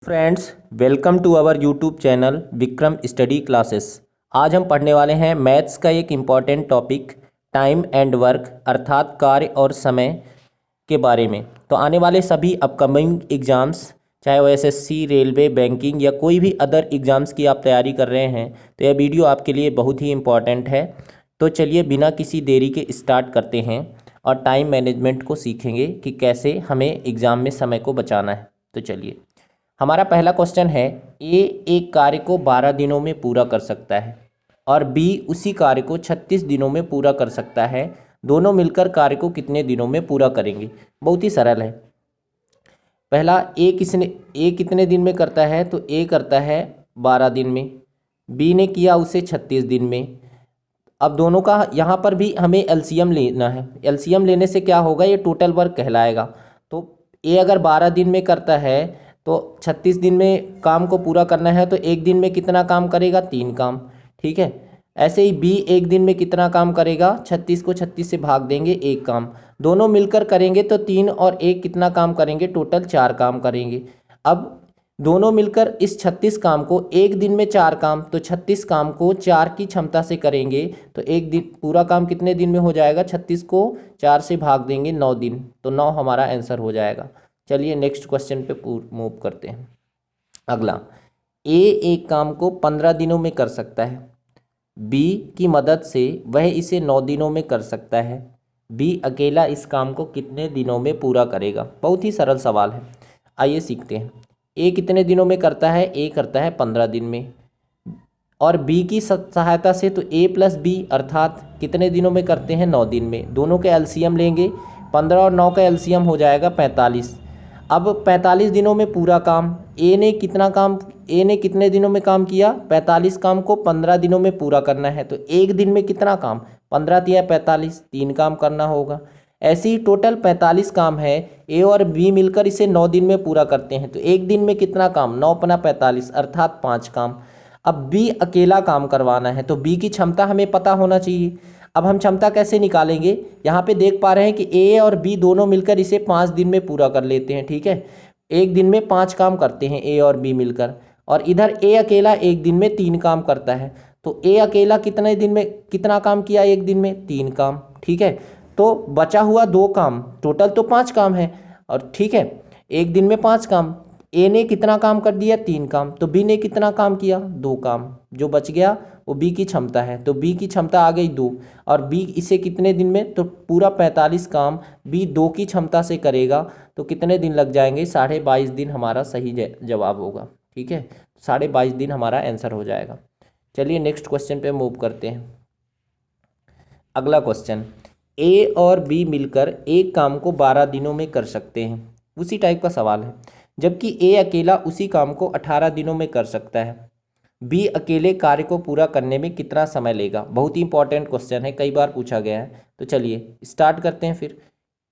Friends, welcome to our YouTube channel Vikram study classes. आज हम पढ़ने वाले हैं मैथ्स का एक important topic time and work अर्थात कार्य और समय के बारे में। तो आने वाले सभी अपकमिंग एग्ज़ाम्स, चाहे वो एसएससी, रेलवे, बैंकिंग या कोई भी अदर एग्ज़ाम्स की आप तैयारी कर रहे हैं, तो यह वीडियो आपके लिए बहुत ही इम्पॉर्टेंट है। तो चलिए बिना किसी देरी के स्टार्ट करते हैं और टाइम मैनेजमेंट को सीखेंगे कि कैसे हमें एग्ज़ाम में समय को बचाना है। तो चलिए, हमारा पहला क्वेश्चन है, ए एक कार्य को 12 दिनों में पूरा कर सकता है और बी उसी कार्य को 36 दिनों में पूरा कर सकता है। दोनों मिलकर कार्य को कितने दिनों में पूरा करेंगे? बहुत ही सरल है। पहला, ए कितने दिन में करता है? तो ए करता है 12 दिन में, बी ने किया उसे 36 दिन में। अब दोनों का यहाँ पर भी हमें एलसीएम लेना है। एलसीएम लेने से क्या होगा? ये टोटल वर्क कहलाएगा। तो ए अगर 12 दिन में करता है तो 36 दिन में काम को पूरा करना है, तो एक दिन में कितना काम करेगा? 3 काम। ठीक है। ऐसे ही बी एक दिन में कितना काम करेगा? 36 को 36 से भाग देंगे, 1 काम। दोनों मिलकर करेंगे तो 3 और 1 कितना काम करेंगे? टोटल 4 काम करेंगे। अब दोनों मिलकर इस 36 काम को एक दिन में 4 काम, तो 36 काम को 4 की क्षमता से करेंगे तो एक दिन पूरा काम कितने दिन में हो जाएगा? 36 को 4 से भाग देंगे, 9 दिन। तो 9 हमारा आंसर हो जाएगा। चलिए नेक्स्ट क्वेश्चन पे मूव करते हैं। अगला, ए एक काम को 15 दिनों में कर सकता है, बी की मदद से वह इसे 9 दिनों में कर सकता है। बी अकेला इस काम को कितने दिनों में पूरा करेगा? बहुत ही सरल सवाल है, आइए सीखते हैं। ए कितने दिनों में करता है? ए करता है 15 दिन में, और बी की सहायता से तो ए प्लस बी अर्थात कितने दिनों में करते हैं? 9 दिन में। दोनों के एलसीएम लेंगे, 15 और 9 का एलसीएम हो जाएगा 45। अब 45 दिनों में पूरा काम, ए ने कितने दिनों में काम किया? 45 काम को 15 दिनों में पूरा करना है, तो एक दिन में कितना काम? 15 तिया 45, 3 काम करना होगा। ऐसे ही टोटल 45 काम है, ए और बी मिलकर इसे 9 दिन में पूरा करते हैं, तो एक दिन में कितना काम? 9 अपना 45 अर्थात 5 काम। अब बी अकेला काम करवाना है, तो बी की क्षमता हमें पता होना चाहिए। अब हम क्षमता कैसे निकालेंगे? यहाँ पे देख पा रहे हैं कि ए और बी दोनों मिलकर इसे 5 दिन में पूरा कर लेते हैं। ठीक है, एक दिन में 5 काम करते हैं ए और बी मिलकर, और इधर ए अकेला एक दिन में 3 काम करता है। तो ए अकेला कितने दिन में कितना काम किया? एक दिन में 3 काम। ठीक है, तो बचा हुआ 2 काम, टोटल तो 5 काम है। और ठीक है, एक दिन में 5 काम, ए ने कितना काम कर दिया? 3 काम। तो बी ने कितना काम किया? 2 काम। जो बच गया वो बी की क्षमता है, तो बी की क्षमता आ गई 2, और बी इसे कितने दिन में? तो पूरा 45 काम बी 2 की क्षमता से करेगा, तो कितने दिन लग जाएंगे? 22.5 दिन हमारा सही जवाब होगा। ठीक है, 22.5 दिन हमारा आंसर हो जाएगा। चलिए नेक्स्ट क्वेश्चन पे मूव करते हैं। अगला क्वेश्चन, ए और बी मिलकर एक काम को 12 दिनों में कर सकते हैं। उसी टाइप का सवाल है, जबकि ए अकेला उसी काम को 18 दिनों में कर सकता है। बी अकेले कार्य को पूरा करने में कितना समय लेगा? बहुत ही इंपॉर्टेंट क्वेश्चन है, कई बार पूछा गया है। तो चलिए स्टार्ट करते हैं फिर।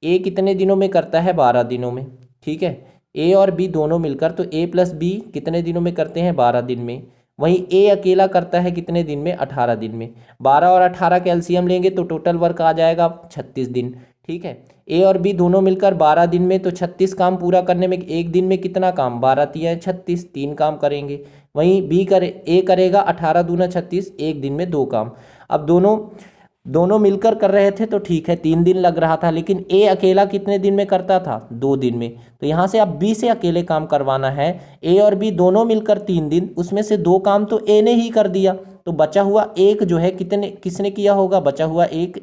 ए कितने दिनों में करता है? 12 दिनों में। ठीक है, ए और बी दोनों मिलकर, तो ए प्लस बी कितने दिनों में करते हैं? 12 दिन में। वहीं ए अकेला करता है कितने दिन में? 18 दिन में। 12 और 18 का एलसीएम लेंगे तो टोटल वर्क आ जाएगा 36 दिन। ठीक है, ए और बी दोनों मिलकर 12 दिन में, तो 36 काम पूरा करने में एक दिन में कितना काम? 12 तिया 36, 3 काम करेंगे। वहीं ए करेगा 18 दूना 36, एक दिन में 2 काम। अब दोनों मिलकर कर रहे थे तो ठीक है, 3 दिन लग रहा था, लेकिन ए अकेला कितने दिन में करता था? 2 दिन में। तो यहाँ से अब बी से अकेले काम करवाना है। ए और बी दोनों मिलकर 3 दिन, उसमें से 2 काम तो ए ने ही कर दिया, तो बचा हुआ एक जो है किसने किया होगा? बचा हुआ एक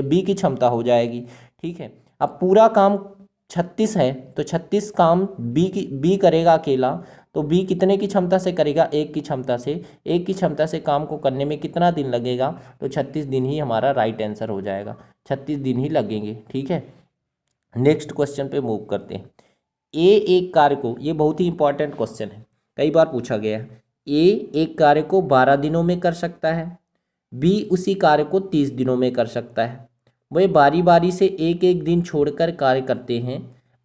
बी की क्षमता हो जाएगी। ठीक है, अब पूरा काम 36 है, तो 36 काम बी करेगा अकेला, तो बी कितने की क्षमता से करेगा? 1 की क्षमता से। 1 की क्षमता से काम को करने में कितना दिन लगेगा? तो 36 दिन ही हमारा राइट आंसर हो जाएगा, 36 दिन ही लगेंगे। ठीक है, नेक्स्ट क्वेश्चन पे मूव करते हैं। ए एक कार्य को, ये बहुत ही इंपॉर्टेंट क्वेश्चन है, कई बार पूछा गया है। ए एक कार्य को 12 दिनों में कर सकता है, बी उसी कार्य को 30 दिनों में कर सकता है। वह बारी बारी से एक एक दिन छोड़कर कार्य करते हैं।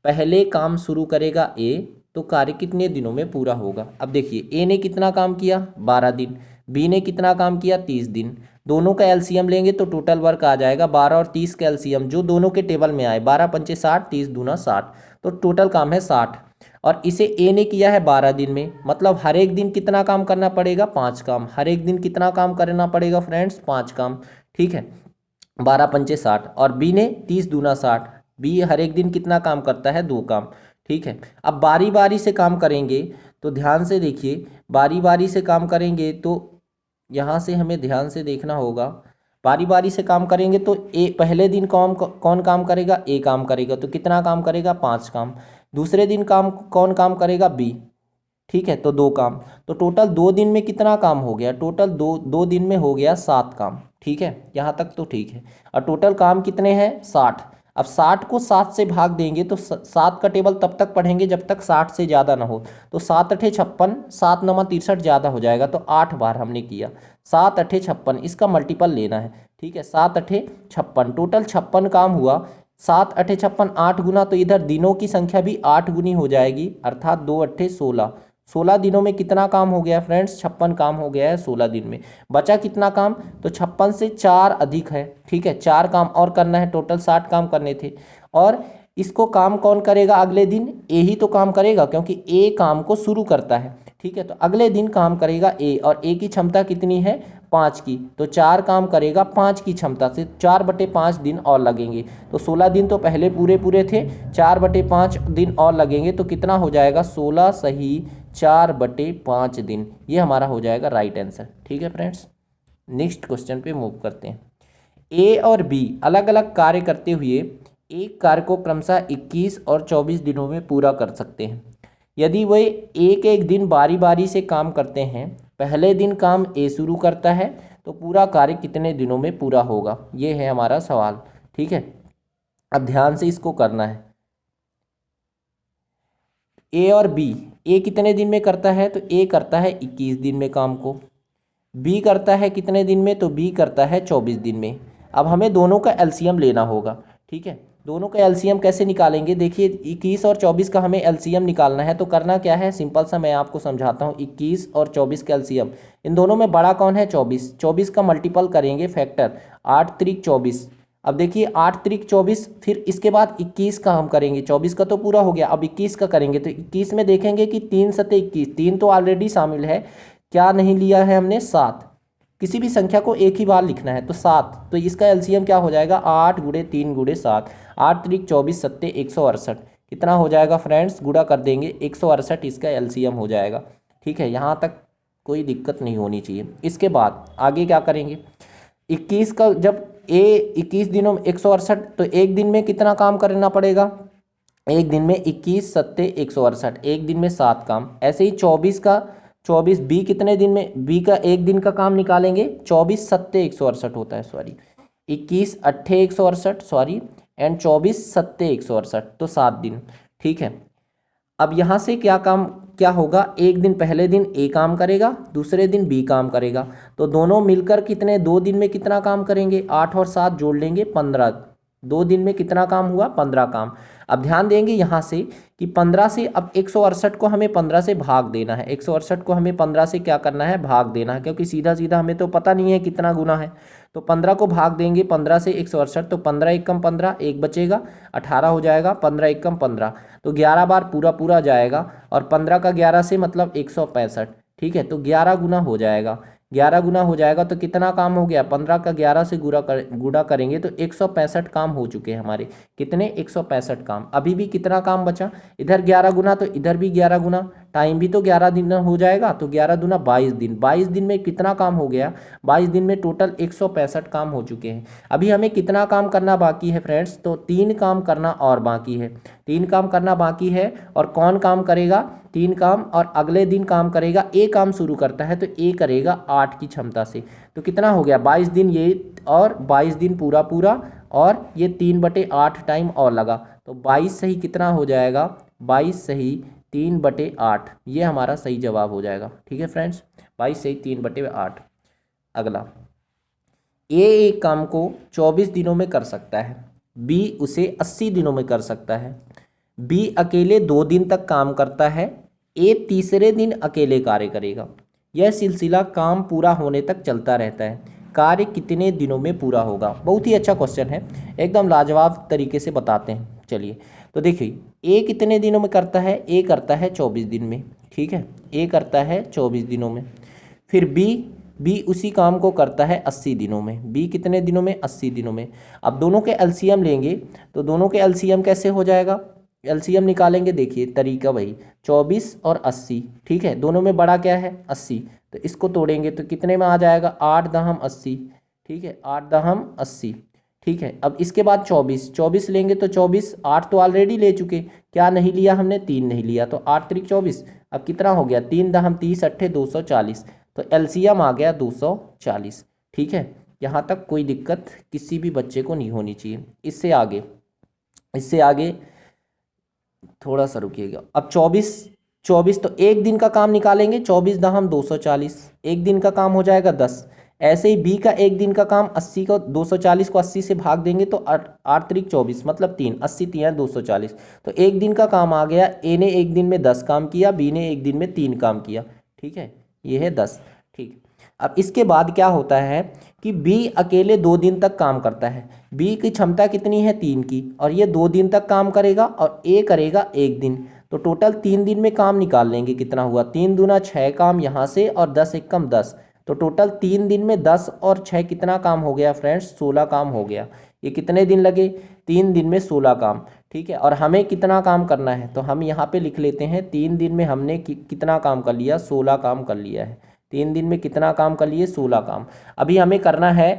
पहले काम शुरू करेगा ए, तो कार्य कितने दिनों में पूरा होगा? अब देखिए, ए ने कितना काम किया? 12 दिन। बी ने कितना काम किया? 30 दिन। दोनों का एलसीएम लेंगे तो टोटल वर्क आ जाएगा 12 और 30 का एलसीएम जो दोनों के टेबल में आए, 12 पंचे 60, 30 दूना 60, तो टोटल काम है 60। और इसे ए ने किया है 12 दिन में, मतलब हर एक दिन कितना काम करना पड़ेगा, 5 काम। हर एक दिन कितना काम करना पड़ेगा फ्रेंड्स, 5 काम, ठीक है। 12 पंचे 60, और बी ने 30 दूना 60, बी हर एक दिन कितना काम करता है, 2 काम, ठीक है। अब बारी बारी से काम करेंगे तो ध्यान से देखिए, बारी बारी से काम करेंगे तो यहाँ से हमें ध्यान से देखना होगा। बारी बारी से काम करेंगे तो ए पहले दिन कौन काम करेगा, ए काम करेगा, तो कितना काम करेगा, 5 काम। दूसरे दिन कौन काम करेगा, बी, ठीक है, तो 2 काम। तो टोटल 2 दिन में कितना काम हो गया, टोटल दो दिन में हो गया 7 काम, ठीक है, यहाँ तक तो ठीक है। और टोटल काम कितने हैं, 60। अब 60 को 7 से भाग देंगे तो 7 का टेबल तब तक पढ़ेंगे जब तक 60 से ज़्यादा ना हो। तो 7 अठे 56, 7 9 63 ज़्यादा हो जाएगा, तो 8 बार हमने किया। 7 अठे 56, इसका मल्टीपल लेना है, ठीक है। 7 अठे 56, टोटल 56 काम हुआ। 7 अठे 56, 8 गुना, तो इधर दिनों की संख्या भी 8 गुनी हो जाएगी, अर्थात 2 अट्ठे 16। 16 दिनों में कितना काम हो गया फ्रेंड्स, 56 काम हो गया है 16 दिन में। बचा कितना काम, तो 56 से 4 अधिक है, ठीक है, 4 काम और करना है, टोटल 60 काम करने थे। और इसको काम कौन करेगा अगले दिन, ए ही तो काम करेगा, क्योंकि ए काम को शुरू करता है, ठीक है। तो अगले दिन काम करेगा ए, और ए की क्षमता कितनी है, 5 की, तो 4 काम करेगा 5 की क्षमता से। 4/5 दिन और लगेंगे, तो 16 दिन तो पहले पूरे पूरे थे, 4/5 दिन और लगेंगे, तो कितना हो जाएगा, 16 सही 4/5 दिन। ये हमारा हो जाएगा राइट आंसर, ठीक है फ्रेंड्स। नेक्स्ट क्वेश्चन पे मूव करते हैं। ए और बी अलग अलग कार्य करते हुए एक कार्य को क्रमशः 21 और 24 दिनों में पूरा कर सकते हैं। यदि वे एक एक दिन बारी बारी से काम करते हैं, पहले दिन काम ए शुरू करता है, तो पूरा कार्य कितने दिनों में पूरा होगा, ये है हमारा सवाल, ठीक है। अब ध्यान से इसको करना है। ए और बी, ए कितने दिन में करता है, तो ए करता है 21 दिन में काम को। बी करता है कितने दिन में, तो बी करता है 24 दिन में। अब हमें दोनों का एलसीएम लेना होगा, ठीक है। दोनों का एलसीएम कैसे निकालेंगे, देखिए 21 और 24 का हमें एलसीएम निकालना है। तो करना क्या है, सिंपल सा मैं आपको समझाता हूँ। 21 और 24 का एलसीएम, इन दोनों में बड़ा कौन है, 24। 24 का मल्टीपल करेंगे फैक्टर, 8 त्रिक 24। अब देखिए 8 त्रिक 24, फिर इसके बाद 21 का हम करेंगे, 24 का तो पूरा हो गया, अब 21 का करेंगे। तो 21 में देखेंगे कि 3 सते 21, 3 तो ऑलरेडी शामिल है, क्या नहीं लिया है हमने, 7। किसी भी संख्या को एक ही बार लिखना है, तो 7, तो इसका एलसीएम क्या हो जाएगा, 8 गुणे 3 गुणे 7, 8 त्रिक 24 सत्ते 168। कितना हो जाएगा फ्रेंड्स, गुणा कर देंगे, 168 इसका एलसीएम हो जाएगा, ठीक है। यहाँ तक कोई दिक्कत नहीं होनी चाहिए। इसके बाद आगे क्या करेंगे, 21 का जब ए 21 दिनों में 168, तो एक दिन में कितना काम करना पड़ेगा, एक दिन में 21 सत्ते 168, एक दिन में 7 काम। ऐसे ही 24 का 24, बी कितने दिन में, बी का एक दिन का काम निकालेंगे, 24 सत्ते 168 होता है, सॉरी 21 अट्ठे 168 सॉरी, एंड 24 सत्ते 168, तो 7 दिन, ठीक है। अब यहाँ से क्या होगा, एक दिन पहले दिन ए काम करेगा, दूसरे दिन बी काम करेगा, तो दोनों मिलकर कितने, 2 दिन में कितना काम करेंगे, 8 और 7 जोड़ लेंगे 15। 2 दिन में कितना काम हुआ, 15 काम। अब ध्यान देंगे यहाँ से कि 15 से, अब 168 को हमें 15 से भाग देना है, 168 को हमें 15 से क्या करना है, भाग देना है, क्योंकि सीधा सीधा हमें तो पता नहीं है कितना गुना है। तो 15 को भाग देंगे 15 से 168, तो 15 एकम 15, एक बचेगा, 18 हो जाएगा, 15 एकम 15, तो 11 बार पूरा पूरा जाएगा, और 15 का 11 से मतलब 165, ठीक है। तो 11 गुना हो जाएगा, 11 गुना हो जाएगा, तो कितना काम हो गया, 15 का 11 से गुणा करेंगे तो 165 काम हो चुके हैं हमारे, कितने, 165 काम। अभी भी कितना काम बचा, इधर 11 गुना तो इधर भी 11 गुना, टाइम भी तो 11 दिन हो जाएगा, तो 11 दूना 22 दिन। 22 दिन में कितना काम हो गया, 22 दिन में टोटल 165 काम हो चुके हैं। अभी हमें कितना काम करना बाकी है फ्रेंड्स, तो 3 काम करना और बाकी है, 3 काम करना बाकी है। और कौन काम करेगा, 3 काम, और अगले दिन काम करेगा, ए काम शुरू करता है, तो ए करेगा 8 की क्षमता से। तो कितना हो गया, 22 दिन ये, और 22 दिन पूरा पूरा, और ये 3/8 टाइम और लगा, तो 22 सही कितना हो जाएगा, 22 सही 3/8, ये हमारा सही जवाब हो जाएगा, ठीक है फ्रेंड्स। 22 सही 3/8। अगला, ए एक काम को 24 दिनों में कर सकता है, बी उसे 80 दिनों में कर सकता है। बी अकेले 2 दिन तक काम करता है, ए तीसरे दिन अकेले कार्य करेगा। यह सिलसिला काम पूरा होने तक चलता रहता है, कार्य कितने दिनों में पूरा होगा। बहुत ही अच्छा क्वेश्चन है, एकदम लाजवाब तरीके से बताते हैं। चलिए, तो देखिए ए कितने दिनों में करता है, ए करता है 24 दिन में, ठीक है, ए करता है 24 दिनों में। फिर बी उसी काम को करता है 80 दिनों में, बी कितने दिनों में, 80 दिनों में। अब दोनों के एलसीएम लेंगे तो दोनों के एलसीएम कैसे हो जाएगा, एलसीएम निकालेंगे, देखिए तरीका वही 24 और 80, ठीक है, दोनों में बड़ा क्या है 80, तो इसको तोड़ेंगे तो कितने में आ जाएगा 8 दहम 80, ठीक है, 8 दहम 80, ठीक है। अब इसके बाद 24 लेंगे तो 24, 8 तो ऑलरेडी ले चुके, क्या नहीं लिया हमने, 3 नहीं लिया, तो 8 त्रिक 24, अब कितना हो गया 3 दहम 30 अट्ठे 240, तो एलसीएम आ गया 240, ठीक है। यहाँ तक कोई दिक्कत किसी भी बच्चे को नहीं होनी चाहिए। इससे आगे थोड़ा सा रुकिएगा। अब 24 तो एक दिन का काम निकालेंगे, 24 दहम 240, एक दिन का काम हो जाएगा 10। ऐसे ही बी का एक दिन का काम 80 को 240 को 80 से भाग देंगे तो 8 त्रिक 24 मतलब 3, 80 3 240, तो एक दिन का काम आ गया। ए ने एक दिन में 10 काम किया, बी ने एक दिन में 3 काम किया, ठीक है, ये है 10, ठीक। अब इसके बाद क्या होता है कि बी अकेले 2 दिन तक काम करता है, बी की क्षमता कितनी है 3 की, और ये 2 दिन तक काम करेगा और ए करेगा 1 दिन, तो टोटल 3 दिन में काम निकाल लेंगे, कितना हुआ 3 दूना 6 काम यहाँ से और 10 एकम 10, तो टोटल 3 दिन में 10 और 6 कितना काम हो गया फ्रेंड्स, 16 काम हो गया। ये कितने दिन लगे, 3 दिन में 16 काम, ठीक है। और हमें कितना काम करना है, तो हम यहाँ पे लिख लेते हैं 3 दिन में हमने कितना काम कर लिया, 16 काम कर लिया है। 3 दिन में कितना काम कर लिए, 16 काम। अभी हमें करना है,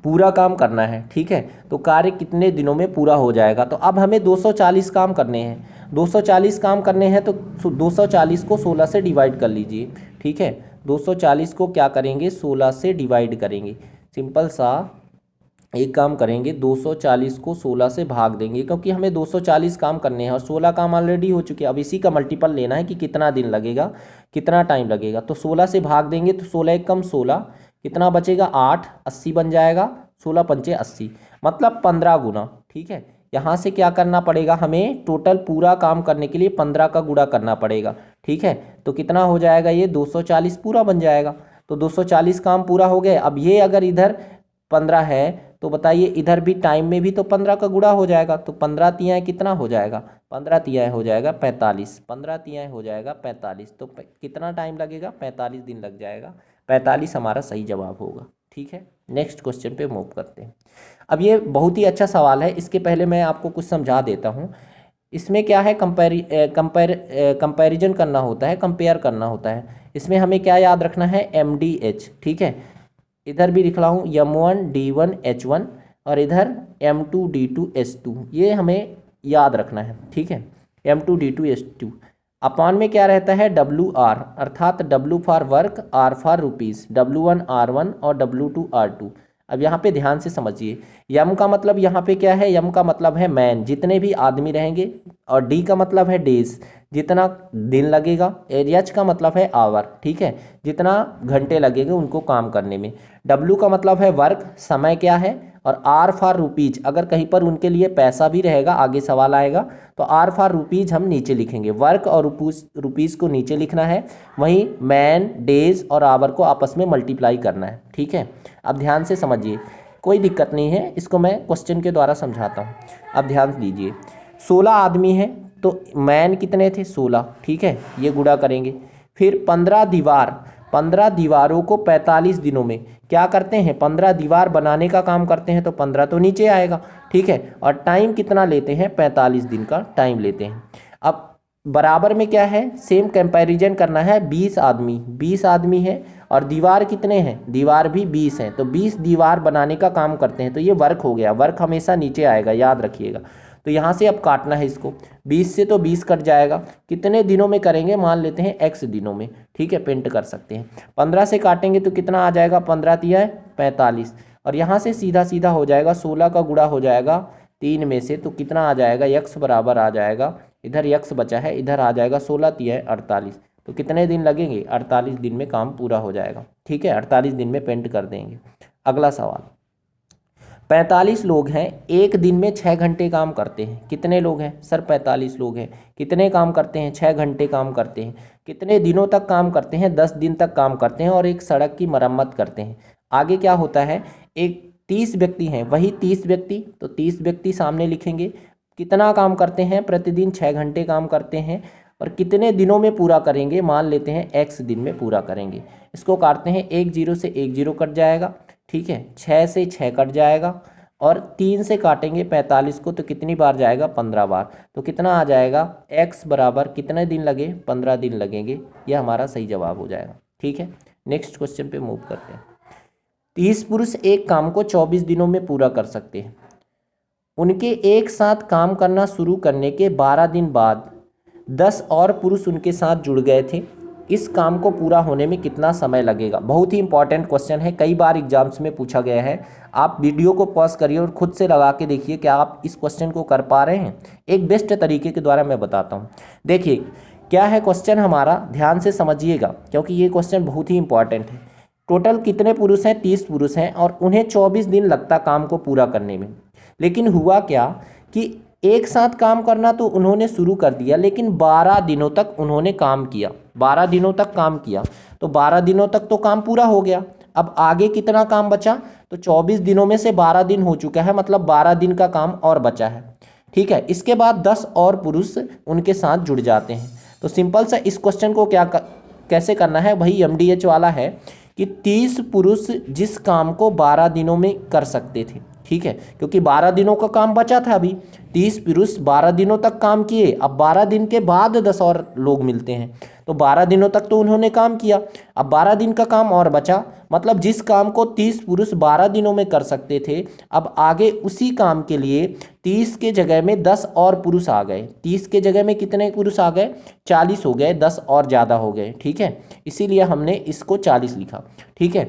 पूरा काम करना है, ठीक है, तो कार्य कितने दिनों में पूरा हो जाएगा, तो अब हमें 240 काम करने हैं। 240 काम करने हैं तो 240 को 16 से डिवाइड कर लीजिए, ठीक है, 240 को क्या करेंगे 16 से डिवाइड करेंगे, सिंपल सा एक काम करेंगे, 240 को 16 से भाग देंगे, क्योंकि हमें 240 काम करने हैं और 16 काम ऑलरेडी हो चुके हैं। अब इसी का मल्टीपल लेना है कि कितना दिन लगेगा, कितना टाइम लगेगा, तो 16 से भाग देंगे तो 16 एकम 16, कितना बचेगा 8, 80 बन जाएगा, 16 पंचे 80 मतलब 15 गुना, ठीक है। यहाँ से क्या करना पड़ेगा, हमें टोटल पूरा काम करने के लिए 15 का गुणा करना पड़ेगा, ठीक है, तो कितना हो जाएगा ये 240 पूरा बन जाएगा, तो 240 काम पूरा हो गए। अब ये अगर इधर 15 है तो बताइए इधर भी टाइम में भी तो 15 का गुणा हो जाएगा, तो 15 तियाएँ कितना हो जाएगा, 15 तियाएँ हो जाएगा 45, 15 तियाएँ हो जाएगा 45, तो कितना टाइम लगेगा, 45 दिन लग जाएगा, 45 हमारा सही जवाब होगा, ठीक है। नेक्स्ट क्वेश्चन पे मूव करते हैं। अब ये बहुत ही अच्छा सवाल है, इसके पहले मैं आपको कुछ समझा देता हूँ। इसमें क्या है, कंपैरिजन करना होता है, कंपेयर करना होता है। इसमें हमें क्या याद रखना है, MDH, ठीक है, इधर भी लिख रहा हूँ M1 D1 H1 और इधर M2 D2 S2, ये हमें याद रखना है, ठीक है, M2 D2 S2। अपान में क्या रहता है WR, अर्थात W for work, R for rupees, W1 R1 और W2 R2। अब यहाँ पे ध्यान से समझिए, यम का मतलब यहाँ पे क्या है, यम का मतलब है मैन, जितने भी आदमी रहेंगे, और डी का मतलब है डेज, जितना दिन लगेगा, एच का मतलब है आवर, ठीक है, जितना घंटे लगेंगे उनको काम करने में। डब्ल्यू का मतलब है वर्क, समय क्या है, और आर फॉर रुपीज, अगर कहीं पर उनके लिए पैसा भी रहेगा, आगे सवाल आएगा, तो आर फॉर रुपीज हम नीचे लिखेंगे, वर्क और रुपीज़ को नीचे लिखना है, वहीं मैन, डेज और आवर को आपस में मल्टीप्लाई करना है, ठीक है। अब ध्यान से समझिए, कोई दिक्कत नहीं है, इसको मैं क्वेश्चन के द्वारा समझाता हूँ। अब ध्यान दीजिए, 16 आदमी हैं तो मैन कितने थे 16, ठीक है, ये गुणा करेंगे। फिर 15 दीवारों को 45 दिनों में क्या करते हैं, 15 दीवार बनाने का काम करते हैं, तो 15 तो नीचे आएगा, ठीक है, और टाइम कितना लेते हैं, 45 दिन का टाइम लेते हैं। अब बराबर में क्या है, सेम कंपैरिजन करना है, 20 आदमी है और दीवार कितने हैं, दीवार भी 20 हैं, तो 20 दीवार बनाने का काम करते हैं, तो ये वर्क हो गया, वर्क हमेशा नीचे आएगा, याद रखिएगा। तो यहाँ से अब काटना है इसको, 20 से तो 20 कट जाएगा, कितने दिनों में करेंगे, मान लेते हैं x दिनों में, ठीक है, पेंट कर सकते हैं। 15 से काटेंगे तो कितना आ जाएगा, 15 तिया 45, और यहाँ से सीधा सीधा हो जाएगा, 16 का गुणा हो जाएगा 3 में से, तो कितना आ जाएगा, x बराबर आ जाएगा, इधर x बचा है, इधर आ जाएगा 16 तिया 48, तो कितने दिन लगेंगे, 48 दिन में काम पूरा हो जाएगा, ठीक है, 48 दिन में पेंट कर देंगे। अगला सवाल, 45 लोग हैं, एक दिन में 6 घंटे काम करते हैं, कितने लोग हैं सर, 45 लोग हैं, कितने काम करते हैं, 6 घंटे काम करते हैं, कितने दिनों तक काम करते हैं, 10 दिन तक काम करते हैं, और एक सड़क की मरम्मत करते हैं। आगे क्या होता है, एक 30 व्यक्ति हैं, वही 30 व्यक्ति, तो 30 व्यक्ति सामने लिखेंगे, कितना काम करते हैं, प्रतिदिन 6 घंटे काम करते हैं और कितने दिनों में पूरा करेंगे, मान लेते हैं x दिन में पूरा करेंगे। इसको काटते हैं, एक जीरो से एक जीरो कट जाएगा, ठीक है, 6 से 6 कट जाएगा और 3 से काटेंगे 45 को तो कितनी बार जाएगा, 15 बार। तो कितना आ जाएगा, x बराबर कितने दिन लगे, 15 दिन लगेंगे। यह हमारा सही जवाब हो जाएगा, ठीक है। नेक्स्ट क्वेश्चन पे मूव करते हैं। 30 पुरुष एक काम को 24 दिनों में पूरा कर सकते हैं। उनके एक साथ काम करना शुरू करने के 12 दिन बाद 10 और पुरुष उनके साथ जुड़ गए थे। इस काम को पूरा होने में कितना समय लगेगा। बहुत ही इंपॉर्टेंट क्वेश्चन है, कई बार एग्जाम्स में पूछा गया है। आप वीडियो को पॉज करिए और खुद से लगा के देखिए क्या आप इस क्वेश्चन को कर पा रहे हैं। एक बेस्ट तरीके के द्वारा मैं बताता हूँ। देखिए क्या है क्वेश्चन हमारा, ध्यान से समझिएगा क्योंकि ये क्वेश्चन बहुत ही इंपॉर्टेंट है। टोटल कितने पुरुष हैं, 30 पुरुष हैं और उन्हें 24 दिन लगता काम को पूरा करने में। लेकिन हुआ क्या कि एक साथ काम करना तो उन्होंने शुरू कर दिया, लेकिन 12 दिनों तक उन्होंने काम किया। 12 दिनों तक काम किया तो 12 दिनों तक तो काम पूरा हो गया। अब आगे कितना काम बचा, तो 24 दिनों में से 12 दिन हो चुका है, मतलब 12 दिन का काम और बचा है, ठीक है। इसके बाद 10 और पुरुष उनके साथ जुड़ जाते हैं। तो सिंपल सा इस क्वेश्चन को कैसे करना है, वही MDH वाला है कि 30 पुरुष जिस काम को 12 दिनों में कर सकते थे, ठीक है, क्योंकि 12 दिनों का काम बचा था। अभी 30 पुरुष 12 दिनों तक काम किए, अब 12 दिन के बाद 10 और लोग मिलते हैं, तो 12 दिनों तक तो उन्होंने काम किया। अब 12 दिन का काम और बचा, मतलब जिस काम को 30 पुरुष 12 दिनों में कर सकते थे, अब आगे उसी काम के लिए 30 के जगह में 10 और पुरुष आ गए। 30 के जगह में कितने पुरुष आ गए, 40 हो गए, 10 और ज़्यादा हो गए, ठीक है। इसीलिए हमने इसको 40 लिखा, ठीक है।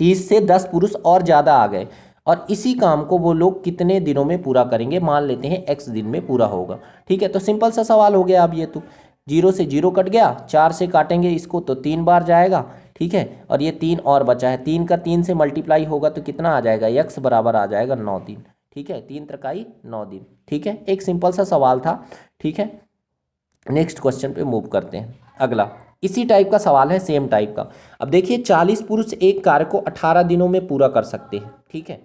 30 से 10 पुरुष और ज़्यादा आ गए और इसी काम को वो लोग कितने दिनों में पूरा करेंगे, मान लेते हैं x दिन में पूरा होगा, ठीक है। तो सिंपल सा सवाल हो गया। अब ये तो 0 से 0 कट गया, 4 से काटेंगे इसको तो 3 बार जाएगा, ठीक है, और ये 3 और बचा है, 3 का 3 से मल्टीप्लाई होगा तो कितना आ जाएगा, x बराबर आ जाएगा 9 दिन, ठीक है। 3 त्रिकाई 9 दिन, ठीक है। एक सिंपल सा सवाल था, ठीक है। नेक्स्ट क्वेश्चन पे मूव करते हैं। अगला इसी टाइप का सवाल है, सेम टाइप का। अब देखिए 40 पुरुष एक कार्य को 18 दिनों में पूरा कर सकते हैं, ठीक है।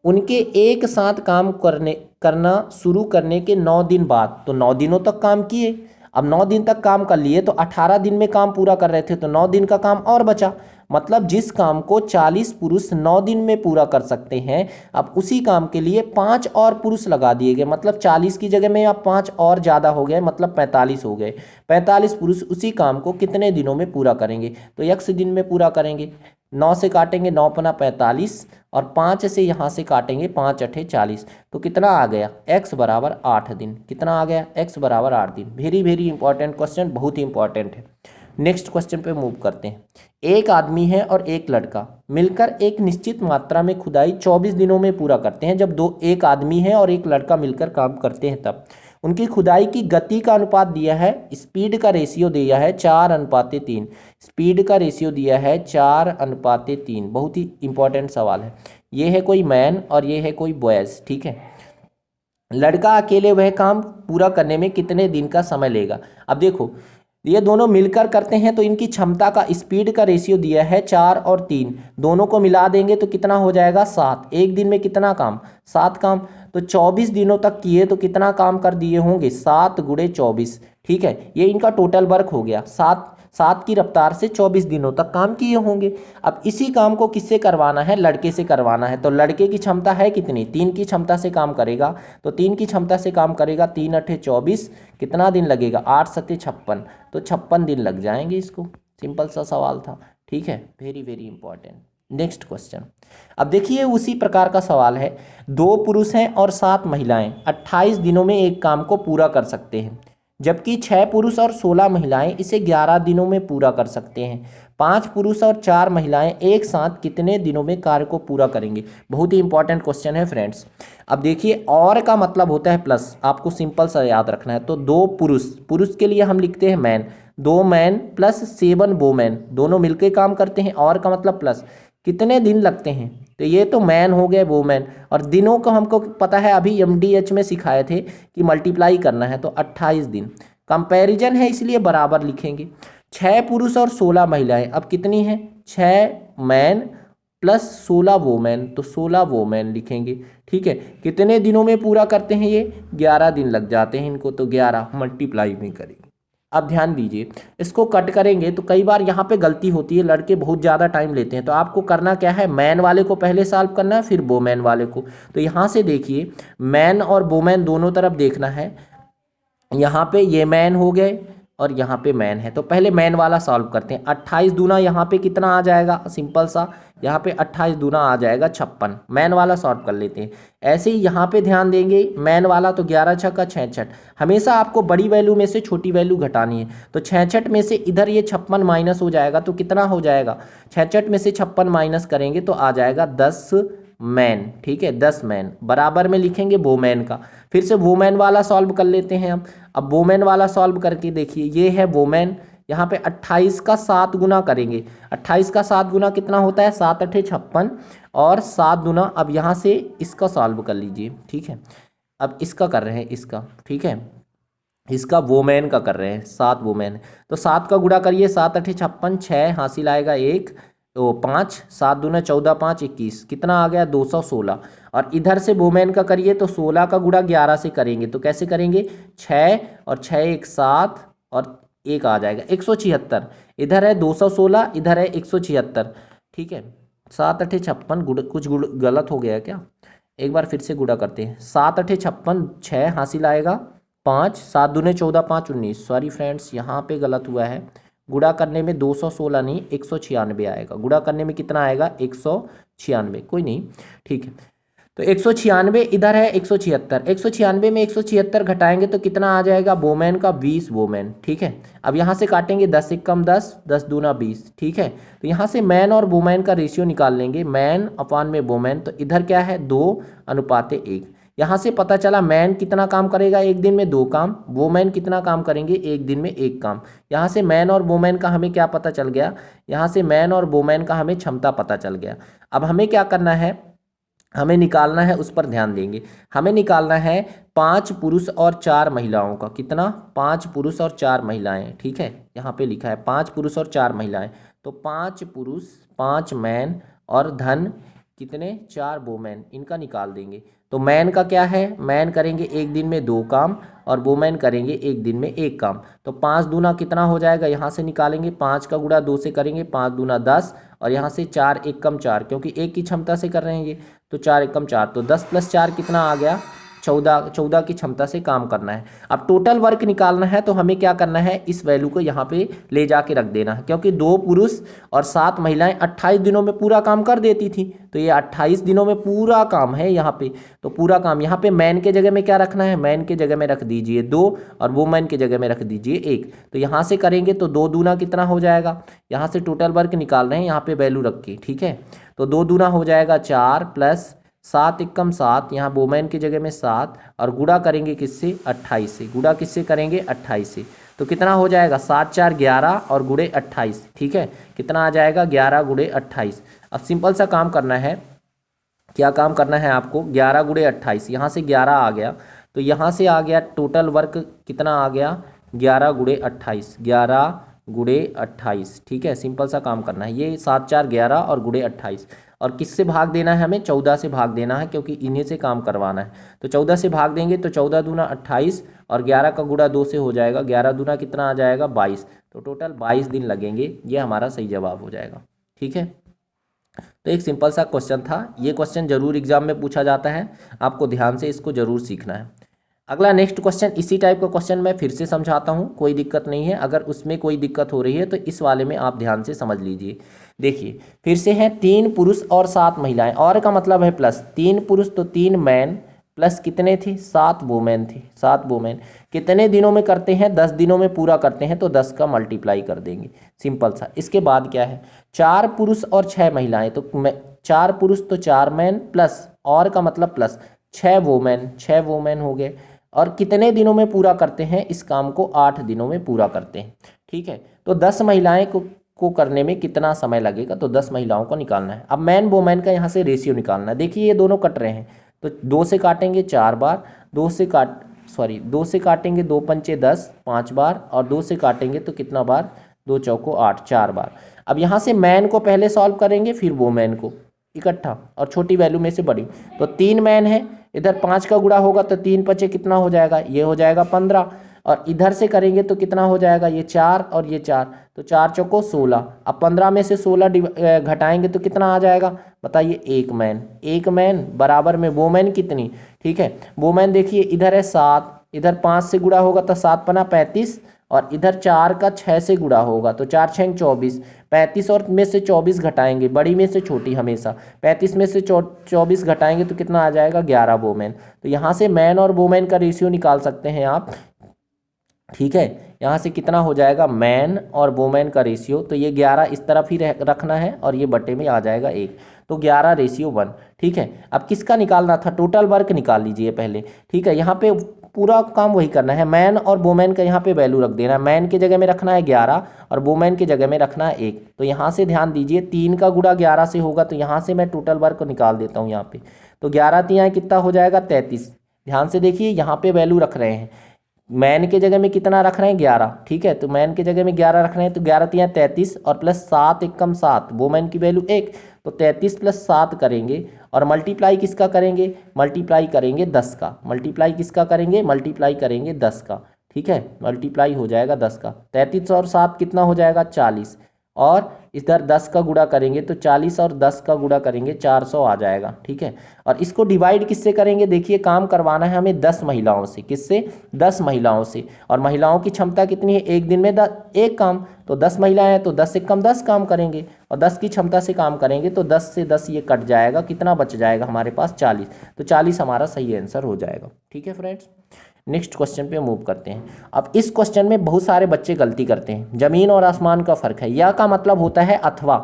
उनके एक साथ काम करना शुरू करने के 9 दिन बाद, तो 9 दिनों तक काम किए। अब 9 दिन तक काम कर लिए तो 18 दिन में काम पूरा कर रहे थे, तो 9 दिन का काम और बचा। मतलब जिस काम को 40 पुरुष 9 दिन में पूरा कर सकते हैं, अब उसी काम के लिए 5 और पुरुष लगा दिए गए, मतलब 40 की जगह में अब 5 और ज़्यादा हो गए, मतलब 45 हो गए। 45 पुरुष उसी काम को कितने दिनों में पूरा करेंगे, तो x दिन में पूरा करेंगे। 9 से काटेंगे 9 पना 45 और 5 से यहाँ से काटेंगे 5 अठे 40, तो कितना आ गया, x बराबर 8 दिन। कितना आ गया, x बराबर 8 दिन। वेरी वेरी इंपॉर्टेंट क्वेश्चन, बहुत ही इंपॉर्टेंट है। नेक्स्ट क्वेश्चन पे मूव करते हैं। एक आदमी है और एक लड़का मिलकर एक निश्चित मात्रा में खुदाई 24 दिनों में पूरा करते हैं। जब एक आदमी है और एक लड़का मिलकर काम करते हैं तब उनकी खुदाई की गति का अनुपात दिया है, स्पीड का रेशियो दिया है 4:3। स्पीड का रेशियो दिया है 4:3। बहुत ही इंपॉर्टेंट सवाल है। ये है कोई मैन और ये है कोई बॉयज, ठीक है। लड़का अकेले वह काम पूरा करने में कितने दिन का समय लेगा। अब देखो ये दोनों मिलकर करते हैं तो इनकी क्षमता का, स्पीड का रेशियो दिया है 4 और 3, दोनों को मिला देंगे तो कितना हो जाएगा, 7। एक दिन में कितना काम, 7 काम। तो 24 दिनों तक किए तो कितना काम कर दिए होंगे, 7 गुणे 24, ठीक है। ये इनका टोटल वर्क हो गया। 7 की रफ्तार से 24 दिनों तक काम किए होंगे। अब इसी काम को किससे करवाना है, लड़के से करवाना है। तो लड़के की क्षमता है कितनी, 3 की क्षमता से काम करेगा, तो 3 की क्षमता से काम करेगा, 3 अठे 24, कितना दिन लगेगा, 8 सत्ते 56, तो 56 दिन लग जाएंगे इसको। सिंपल सा सवाल था, ठीक है। Very very important. Next question. अब देखिए उसी प्रकार का सवाल है। 2 पुरुष हैं और 7 महिलाएं 28 दिनों में एक काम को पूरा कर सकते हैं, जबकि 6 पुरुष और 16 महिलाएं इसे 11 दिनों में पूरा कर सकते हैं। 5 पुरुष और 4 महिलाएं एक साथ कितने दिनों में कार्य को पूरा करेंगे। बहुत ही इंपॉर्टेंट क्वेश्चन है फ्रेंड्स। अब देखिए और का मतलब होता है प्लस, आपको सिंपल सा याद रखना है। तो 2 पुरुष के लिए हम लिखते हैं मैन, 2 मैन प्लस 7 वोमेन, दोनों मिलकर काम करते हैं। और का मतलब प्लस, कितने दिन लगते हैं, तो ये तो मैन हो गए वोमेन, और दिनों को हमको पता है अभी MDH में सिखाए थे कि मल्टीप्लाई करना है, तो 28 दिन। कंपैरिजन है इसलिए बराबर लिखेंगे। 6 पुरुष और 16 महिलाएं, अब कितनी हैं, 6 मैन प्लस 16 वोमेन, तो 16 वोमेन लिखेंगे। ठीक है, कितने दिनों में पूरा करते हैं ये? 11 दिन लग जाते हैं इनको, तो 11 मल्टीप्लाई में करेंगे। अब ध्यान दीजिए, इसको कट करेंगे तो कई बार यहाँ पे गलती होती है, लड़के बहुत ज़्यादा टाइम लेते हैं। तो आपको करना क्या है, मैन वाले को पहले सॉल्व करना है, फिर वोमेन वाले को। तो यहाँ से देखिए, मैन और वोमेन दोनों तरफ देखना है। यहाँ पे ये मैन हो गए और यहाँ पे मैन है, तो पहले मैन वाला सॉल्व करते हैं। 28 दूना यहाँ पे कितना आ जाएगा, सिंपल सा, यहाँ पे 28 दूना आ जाएगा 56। मैन वाला सॉल्व कर लेते हैं। ऐसे ही यहाँ पे ध्यान देंगे, मैन वाला तो 11 छक्का 66। हमेशा आपको बड़ी वैल्यू में से छोटी वैल्यू घटानी है। तो 66 में से इधर ये 56 माइनस हो जाएगा, तो कितना हो जाएगा, 66 में से 56 माइनस करेंगे तो आ जाएगा 10 मैन। ठीक है, 10 मैन बराबर में लिखेंगे वोमेन का। फिर से वोमेन वाला सॉल्व कर लेते हैं हम। अब वोमेन वाला सॉल्व करके देखिए, ये है वोमेन, यहाँ पे 28 का 7 गुना करेंगे। 28 का 7 गुना कितना होता है, 7 अठे 56 और 7 गुना। अब यहाँ से इसका सॉल्व कर लीजिए। ठीक है, अब इसका कर रहे हैं, इसका, ठीक है, इसका वोमेन का कर रहे हैं, 7 वोमेन। तो 7 का गुणा करिए, 7 अठे 56, 6 हासिल आएगा 1, तो 5, 7 दूना 14, 5 21, कितना आ गया 216। और इधर से वोमेन का करिए तो 16 का गुणा 11 से करेंगे, तो कैसे करेंगे, 6 और 6 1 7 और 1 आ जाएगा 176। इधर है 216, इधर है 176। ठीक है, 7 अठे 56, कुछ गलत हो गया क्या, एक बार फिर से गुणा करते हैं। 7 अठे 56, 6 हासिल आएगा 5, 7 दूने 14, 5 19। सॉरी फ्रेंड्स, यहाँ पे गलत हुआ है, गुणा करने में 216 नहीं 196 आएगा। गुणा करने में कितना आएगा, 196, कोई नहीं, ठीक है। तो 196 इधर है 176, 196 में 176 घटाएंगे तो कितना आ जाएगा, वोमेन का 20 वोमेन। ठीक है, अब यहाँ से काटेंगे 10 से कम 10, 10 दूना 20। ठीक है, तो यहाँ से मैन और वोमेन का रेशियो निकाल लेंगे, मैन अपान में वोमेन। तो इधर क्या है, 2:1। यहाँ से पता चला मैन कितना काम करेगा एक दिन में, 2 काम, वोमेन कितना काम करेंगे एक दिन में, 1 काम। यहाँ से मैन और वोमेन का हमें क्या पता चल गया, यहाँ से मैन और वोमेन का हमें क्षमता पता चल गया। अब हमें क्या करना है, हमें निकालना है, उस पर ध्यान देंगे। हमें निकालना है 5 पुरुष और 4 महिलाओं का, कितना, 5 पुरुष और 4 महिलाएं। ठीक है, यहाँ पे लिखा है 5 पुरुष और 4 महिलाएं। तो 5 पुरुष 5 मैन और धन कितने, 4 वोमेन, इनका निकाल देंगे। तो मैन का क्या है, मैन करेंगे एक दिन में 2 काम और वोमेन करेंगे एक दिन में 1 काम। तो 5 दूना कितना हो जाएगा, यहाँ से निकालेंगे, 5 का गुणा 2 से करेंगे, 5 दूना 10 और यहाँ से 4 1 कम 4, क्योंकि 1 की क्षमता से कर रहे हैं ये, तो 4 1 कम 4, तो 10 + 4 कितना आ गया, 14 की क्षमता से काम करना है। अब टोटल वर्क निकालना है, तो हमें क्या करना है, इस वैल्यू को यहाँ पे ले जाके रख देना है, क्योंकि 2 पुरुष और 7 महिलाएं 28 दिनों में पूरा काम कर देती थी, तो ये 28 दिनों में पूरा काम है यहाँ पे। तो पूरा काम यहाँ पे मैन के जगह में क्या रखना है, मैन के जगह में रख दीजिए 2 और वोमेन के जगह में रख दीजिए 1। तो यहाँ से करेंगे तो 2 दूना कितना हो जाएगा, यहाँ से टोटल वर्क निकाल रहे हैं, यहाँ पे वैल्यू रख के। ठीक है, तो 2 दूना हो जाएगा 4 प्लस 7 1 कम 7, यहाँ वोमेन की जगह में 7 और गुणा करेंगे किससे, 28 से। गुणा किससे करेंगे, 28 से। तो कितना हो जाएगा, 7 4 11 और गुणे 28। ठीक है, कितना आ जाएगा, 11 गुणे 28। अब सिंपल सा काम करना है, क्या काम करना है आपको, 11 गुणे 28, यहाँ से 11 आ गया, तो यहाँ से आ गया टोटल वर्क कितना आ गया, 11 गुणे 28, 11 गुणे 28। ठीक है, सिंपल सा काम करना है, ये 7 4 11 और गुणे 28। और किससे भाग देना है, हमें 14 से भाग देना है, क्योंकि इन्हीं से काम करवाना है। तो 14 से भाग देंगे तो 14 दूना 28 और 11 का गुणा 2 से हो जाएगा, 11 दूना कितना आ जाएगा, 22। तो टोटल 22 दिन लगेंगे, ये हमारा सही जवाब हो जाएगा। ठीक है, तो एक सिंपल सा क्वेश्चन था, ये क्वेश्चन जरूर एग्जाम में पूछा जाता है, आपको ध्यान से इसको जरूर सीखना है। अगला नेक्स्ट क्वेश्चन, इसी टाइप का क्वेश्चन मैं फिर से समझाता हूँ, कोई दिक्कत नहीं है। अगर उसमें कोई दिक्कत हो रही है तो इस वाले में आप ध्यान से समझ लीजिए। देखिए फिर से है 3 पुरुष और 7 महिलाएं, और का मतलब है प्लस, 3 पुरुष तो 3 मैन प्लस कितने थे, 7 वोमेन थे, 7 वोमेन कितने दिनों में करते हैं, 10 दिनों में पूरा करते हैं, तो 10 का मल्टीप्लाई कर देंगे, सिंपल सा। इसके बाद क्या है, 4 पुरुष और 6 महिलाएं, तो 4 पुरुष तो 4 मैन प्लस, और का मतलब प्लस 6 वोमेन, 6 वोमेन हो गए, और कितने दिनों में पूरा करते हैं इस काम को, 8 दिनों में पूरा करते हैं। ठीक है, तो 10 महिलाएं को करने में कितना समय लगेगा, तो 10 महिलाओं को निकालना है। अब मैन वोमेन का यहाँ से रेशियो निकालना है। देखिए ये दोनों कट रहे हैं, तो 2 से काटेंगे 4 बार, 2 से काटेंगे 2 पंचे 10 5 बार, और 2 से काटेंगे तो कितना बार, 2 चौको 8 4 बार। अब यहाँ से मैन को पहले सॉल्व करेंगे, फिर वोमेन को। इकट्ठा और छोटी वैल्यू में से बड़ी। तो 3 मैन है, इधर 5 का गुणा होगा तो 3 पचे कितना हो जाएगा, ये हो जाएगा 15, और इधर से करेंगे तो कितना हो जाएगा, ये 4 और ये 4, तो 4 चौको 16। अब 15 में से 16 घटाएंगे तो कितना आ जाएगा, बताइए, 1 मैन। 1 मैन बराबर में वोमेन कितनी, ठीक है, वोमेन देखिए इधर है 7, इधर 5 से गुणा होगा तो 7 पना 35, और इधर 4 का 6 से गुणा होगा तो 4 6 24, 35 और में से 24 घटाएंगे, बड़ी में से छोटी हमेशा, 35 में से 24 घटाएंगे तो कितना आ जाएगा, 11 वोमेन। तो यहाँ से मैन और वोमेन का रेशियो निकाल सकते हैं आप, ठीक है, यहाँ से कितना हो जाएगा, मैन और वोमेन का रेशियो, तो ये 11 इस तरफ ही रखना है और ये बटे में आ जाएगा 1, तो 11:1, ठीक है। अब किसका निकालना था, टोटल वर्क निकाल लीजिए पहले, ठीक है। यहाँ पे पूरा काम वही करना है, मैन और वोमेन का यहाँ पे वैल्यू रख देना है, मैन की जगह में रखना है 11 और वोमेन की जगह में रखना है 1। तो यहाँ से ध्यान दीजिए 3 का गुणा 11 से होगा, तो यहाँ से मैं टोटल वर्क निकाल देता हूँ यहाँ पे, तो 11 तियाँ कितना हो जाएगा, 33। ध्यान से देखिए यहाँ पे वैल्यू रख रहे हैं, मैन के जगह में कितना रख रहे हैं, 11, ठीक है, तो मैन के जगह में 11 रख रहे हैं, तो 11 तियाँ 33 और प्लस 7 एकम 7, वोमेन की वैल्यू 1, तो 33 + 7 करेंगे और मल्टीप्लाई किसका करेंगे, मल्टीप्लाई करेंगे 10 का, मल्टीप्लाई किसका करेंगे, मल्टीप्लाई करेंगे 10 का, ठीक है, मल्टीप्लाई हो जाएगा 10 का, 33 और 7 कितना हो जाएगा, 40, और इधर 10 का गुणा करेंगे तो 40 और 10 का गुणा करेंगे 400 आ जाएगा, ठीक है। और इसको डिवाइड किससे करेंगे, देखिए काम करवाना है हमें 10 महिलाओं से, किससे, 10 महिलाओं से, और महिलाओं की क्षमता कितनी है, एक दिन में 1 काम, तो 10 महिलाएं हैं तो 10 से कम 10 काम करेंगे, और 10 की क्षमता से काम करेंगे तो 10 से 10 ये कट जाएगा, कितना बच जाएगा हमारे पास, 40, तो 40 हमारा सही आंसर हो जाएगा, ठीक है फ्रेंड्स। नेक्स्ट क्वेश्चन पे मूव करते हैं। अब इस क्वेश्चन में बहुत सारे बच्चे गलती करते हैं, जमीन और आसमान का फर्क है, या का मतलब होता है अथवा।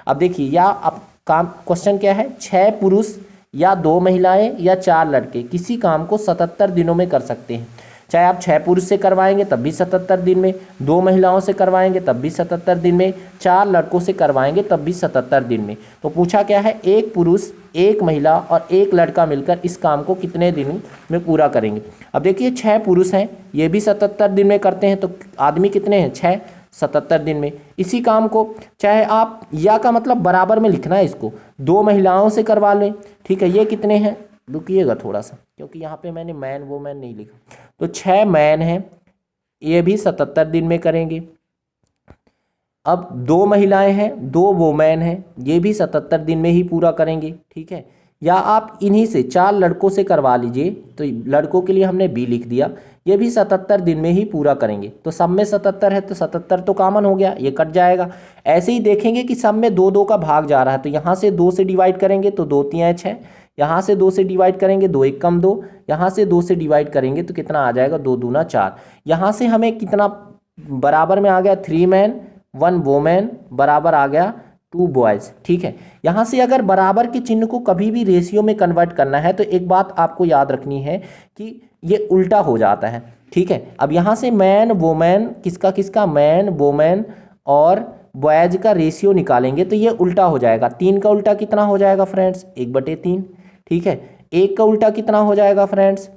अब देखिए या, अब काम क्वेश्चन क्या है, 6 पुरुष या 2 महिलाएं या 4 लड़के किसी काम को 77 दिनों में कर सकते हैं, चाहे आप 6 पुरुष से करवाएंगे तब भी 77 दिन में, 2 महिलाओं से करवाएंगे तब भी 77 दिन में, 4 लड़कों से करवाएंगे तब भी 77 दिन में। तो पूछा क्या है, 1 पुरुष 1 महिला और 1 लड़का मिलकर इस काम को कितने दिन में पूरा करेंगे। अब देखिए 6 पुरुष हैं, ये भी 77 दिन में करते हैं, तो आदमी कितने हैं, 6, 77 दिन में। इसी काम को चाहे आप, या का मतलब बराबर में लिखना है इसको, 2 महिलाओं से करवा लें, ठीक है, ये कितने हैं, रुकिएगा थोड़ा सा क्योंकि यहाँ पे मैंने मैन वोमेन नहीं लिखा, तो 6 मैन हैं, ये भी 77 दिन में करेंगे। अब 2 महिलाएं हैं, 2 वोमेन हैं, ये भी 77 दिन में ही पूरा करेंगे, ठीक है। या आप इन्हीं से 4 लड़कों से करवा लीजिए, तो लड़कों के लिए हमने बी लिख दिया, ये भी 77 दिन में ही पूरा करेंगे। तो सब में 77 है तो 77 तो कॉमन हो गया, ये कट जाएगा। ऐसे ही देखेंगे कि सब में 2 2 का भाग जा रहा है, तो यहाँ से 2 से डिवाइड करेंगे तो 2 तियाँ 6, यहाँ से 2 से डिवाइड करेंगे 2 1 कम 2, यहाँ से 2 से डिवाइड करेंगे तो कितना आ जाएगा, 2 दूना 4। यहाँ से हमें कितना बराबर में आ गया, 3 मैन 1 वोमेन बराबर आ गया 2 बॉयज़, ठीक है। यहाँ से अगर बराबर के चिन्ह को कभी भी रेशियो में कन्वर्ट करना है तो एक बात आपको याद रखनी है कि ये उल्टा हो जाता है, ठीक है। अब यहाँ से मैन वोमेन किसका किसका, मैन वोमेन और बॉयज़ का रेशियो निकालेंगे तो ये उल्टा हो जाएगा। 3 का उल्टा कितना हो जाएगा फ्रेंड्स, 1/3, ठीक है। 1 का उल्टा कितना हो जाएगा फ्रेंड्स,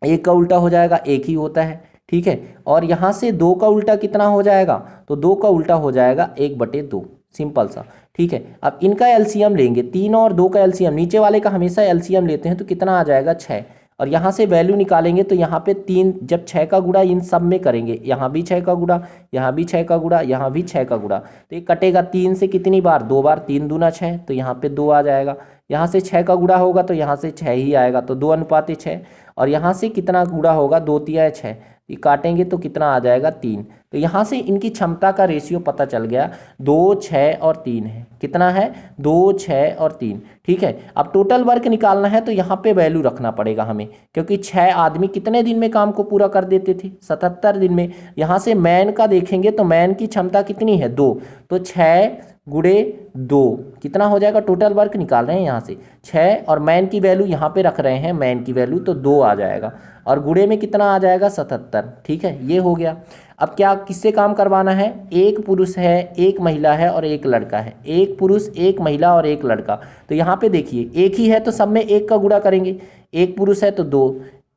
1 का उल्टा हो जाएगा 1 ही होता है, ठीक है। और यहाँ से 2 का उल्टा कितना हो जाएगा, तो 2 का उल्टा हो जाएगा 1/2, सिंपल सा, ठीक है। अब इनका एलसीएम लेंगे, 3 और 2 का एलसीएम, नीचे वाले का हमेशा एलसीएम लेते हैं, तो कितना आ जाएगा 6, और यहाँ से वैल्यू निकालेंगे तो यहाँ पे 3, जब 6 का गुणा इन सब में करेंगे, यहाँ भी 6 का गुणा, यहाँ भी 6 का गुणा, यहाँ भी 6 का गुणा, तो ये कटेगा 3 से कितनी बार, 2 बार, 3 दूना 6, तो यहाँ पे 2 आ जाएगा। यहाँ से 6 का गुणा होगा तो यहाँ से 6 ही आएगा, तो 2:6, और यहाँ से कितना गुणा होगा, 2 तियाँ 6, ये काटेंगे तो कितना आ जाएगा 3। तो यहाँ से इनकी क्षमता का रेशियो पता चल गया, 2 6 और 3 है, कितना है, 2 6 और 3, ठीक है। अब टोटल वर्क निकालना है तो यहाँ पे वैल्यू रखना पड़ेगा हमें, क्योंकि 6 आदमी कितने दिन में काम को पूरा कर देते थे, 77 दिन में। यहाँ से मैन का देखेंगे तो मैन की क्षमता कितनी है, 2, तो 6 गुणे 2 कितना हो जाएगा, टोटल वर्क निकाल रहे हैं यहाँ से 6, और मैन की वैल्यू यहाँ पे रख रहे हैं, मैन की वैल्यू तो 2 आ जाएगा, और गुणे में कितना आ जाएगा 77, ठीक है, ये हो गया। अब क्या किससे काम करवाना है, 1 पुरुष है, 1 महिला है और 1 लड़का है, 1 पुरुष 1 महिला और 1 लड़का। तो यहाँ पे देखिए 1 ही है तो सब में 1 का गुणा करेंगे, 1 पुरुष है तो 2,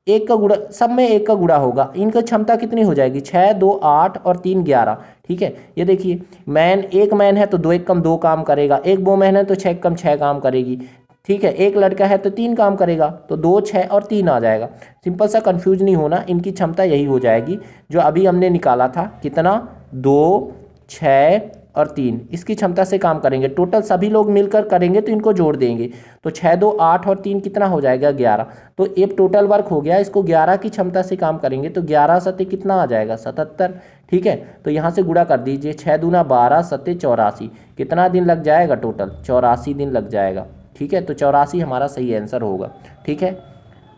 एक का गुणा, सब में एक का गुणा होगा, इनका क्षमता कितनी हो जाएगी 6 2 8 और 3 11। ठीक है, ये देखिए मैन, एक मैन है तो 2 एक कम 2 काम करेगा, एक वोमेन है तो 6 कम 6 काम करेगी। ठीक है, एक लड़का है तो 3 काम करेगा, तो 2 6 और 3 आ जाएगा। सिंपल सा, कंफ्यूज नहीं होना, इनकी क्षमता यही हो जाएगी जो अभी हमने निकाला था, कितना 2 6 और 3, इसकी क्षमता से काम करेंगे। टोटल सभी लोग मिलकर करेंगे तो इनको जोड़ देंगे, तो 6 2 8 और 3 कितना हो जाएगा 11। तो ये टोटल वर्क हो गया, इसको 11 की क्षमता से काम करेंगे तो 11 सत्ते कितना आ जाएगा 77। ठीक है, तो यहाँ से गुणा कर दीजिए, 6 दूना 12 सत्ते 84, कितना दिन लग जाएगा टोटल 84 दिन लग जाएगा। ठीक है, तो 84 हमारा सही आंसर होगा। ठीक है,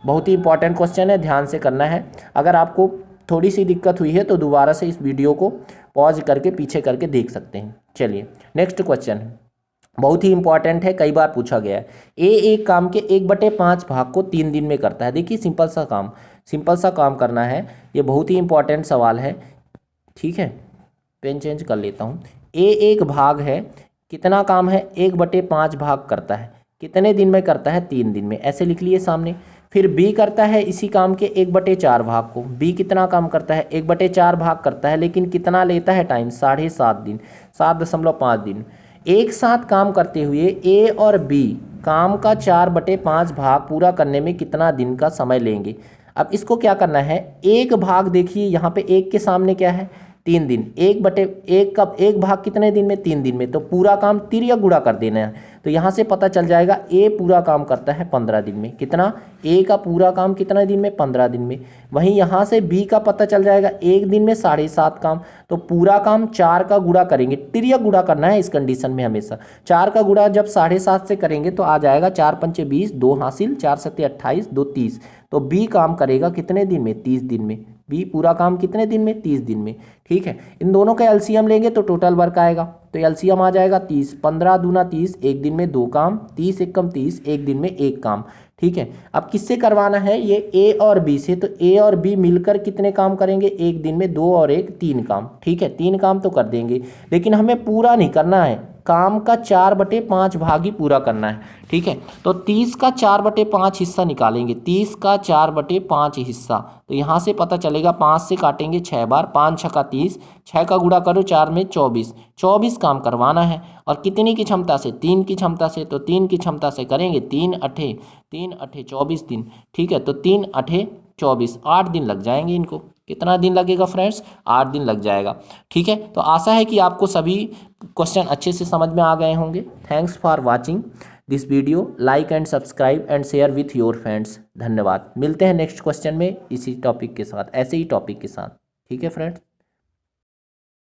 बहुत ही इंपॉर्टेंट क्वेश्चन है, ध्यान से करना है। अगर आपको थोड़ी सी दिक्कत हुई है तो दोबारा से इस वीडियो को पॉज करके पीछे करके देख सकते हैं। चलिए नेक्स्ट क्वेश्चन है, बहुत ही इंपॉर्टेंट है, कई बार पूछा गया है। एक काम के 1/5 भाग को 3 दिन में करता है। देखिए सिंपल सा काम करना है, ये बहुत ही इंपॉर्टेंट सवाल है। ठीक है, पेन चेंज कर लेता हूँ। एक भाग है, कितना काम है 1/5 भाग करता है, कितने दिन में करता है 3 दिन में, ऐसे लिख लिए सामने। फिर बी करता है इसी काम के 1/4 भाग को, बी कितना काम करता है 1/4 भाग करता है, लेकिन कितना लेता है टाइम 7.5 दिन, 7.5 दिन। एक साथ काम करते हुए ए और बी काम का 4/5 भाग पूरा करने में कितना दिन का समय लेंगे। अब इसको क्या करना है, एक भाग देखिए यहाँ पे एक के सामने क्या है 3 दिन, 1/1 का एक भाग कितने दिन में 3 दिन में, तो पूरा काम तिर्यक गुणा कर देना है। तो यहाँ से पता चल जाएगा ए पूरा काम करता है 15 दिन में, कितना, ए का पूरा काम कितने दिन में 15 दिन में। वहीं यहाँ से बी का पता चल जाएगा, एक दिन में 7.5 काम, तो पूरा काम 4 का गुणा करेंगे, तिर्यक गुणा करना है इस कंडीशन में हमेशा। 4 का गुणा जब 7.5 से करेंगे तो आ जाएगा 4 पंचे 20, 2 हासिल, 4 सत्ते 28, 2 30। तो बी काम करेगा कितने दिन में 30 दिन में, बी पूरा काम कितने दिन में 30 दिन में। ठीक है, इन दोनों का एलसीएम लेंगे तो टोटल वर्क आएगा, तो एलसीएम आ जाएगा 30, 15 दूना 30, एक दिन में 2 काम, 30 एकम 30, एक दिन में 1 काम। ठीक है, अब किससे करवाना है ये ए और बी से, तो ए और बी मिलकर कितने काम करेंगे एक दिन में 2 और 1 3 काम। ठीक है, 3 काम तो कर देंगे, लेकिन हमें पूरा नहीं करना है, काम का 4/5 भाग ही पूरा करना है। ठीक है, तो 30 का 4/5 हिस्सा निकालेंगे, 30 का 4/5 हिस्सा, तो यहाँ से पता चलेगा 5 से काटेंगे 6 बार, 5 6 30, 6 का गुणा करो 4 में 24, 24 काम करवाना है। और कितनी की क्षमता से, 3 की क्षमता से, तो 3 की क्षमता से करेंगे, 3 अठे 24 दिन। ठीक है, तो 3 अठे 24, 8 दिन लग जाएंगे इनको। कितना दिन लगेगा फ्रेंड्स, 8 दिन लग जाएगा। ठीक है, तो आशा है कि आपको सभी क्वेश्चन अच्छे से समझ में आ गए होंगे। Thanks for watching this video, like and subscribe and share with your friends. धन्यवाद, मिलते हैं नेक्स्ट क्वेश्चन में इसी टॉपिक के साथ, ऐसे ही टॉपिक के साथ। ठीक है फ्रेंड्स।